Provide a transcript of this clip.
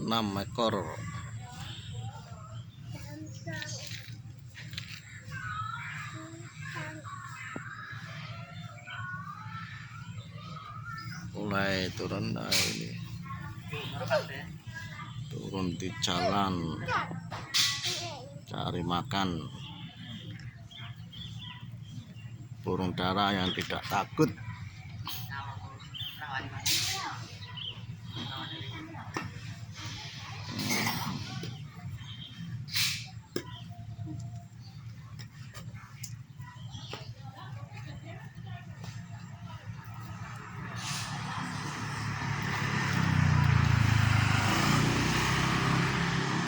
Enam ekor. Mulai turun, nah ini turun di jalan cari makan. Burung dara yang tidak takut.